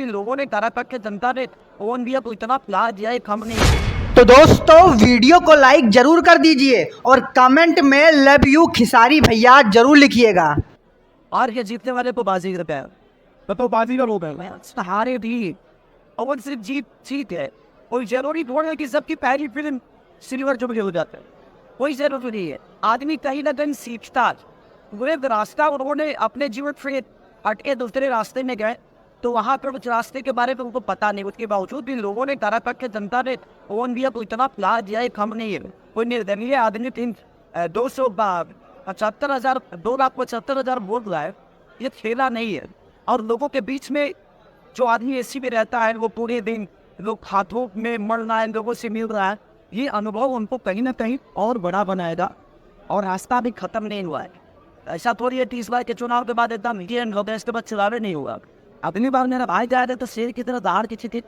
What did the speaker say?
भी लोगों ने करा तक के जनता ने फोन दिया तो इतना प्यार दिया एक हम नहीं। तो दोस्तों वीडियो को लाइक जरूर कर दीजिए और कमेंट में लव यू खिसारी भैया जरूर लिखिएगा। और ये जीतने वाले को बाजी करता है तो बाजी का लोग है हारे भी और सिर्फ जीत है। कोई जरूरी थोड़ा है कि सबकी पहली फिल्म सिल्वर जुबली हो जाता है, कोई जरूरत नहीं है। आदमी कहीं ना कहीं सीखता है। वो एक रास्ता उन्होंने अपने जीवन से हटके दूसरे रास्ते में गए तो वहाँ पर उस रास्ते के बारे में उनको पता नहीं, उसके बावजूद भी लोगों ने करा तक के जनता ने फोन दिया तो इतना प्यार दिया एक हम नहीं है। कोई निर्दलीय आदमी 2,75,000 वोट लाए, ये खेला नहीं है। और लोगों के बीच में जो आदमी एसी में रहता है वो पूरे दिन लोग हाथों में मर रहा है, लोगों से मिल रहा है, ये अनुभव उनको कहीं ना कहीं और बड़ा बनाएगा और रास्ता भी खत्म नहीं हुआ है। ऐसा थोड़ी है 30 बार के चुनाव के बाद इतना मीडिया इसके बाद चुनाव नहीं हुआ। अगली बार मेरा भाई जाए तो शेर की तरह दाड़ की थी।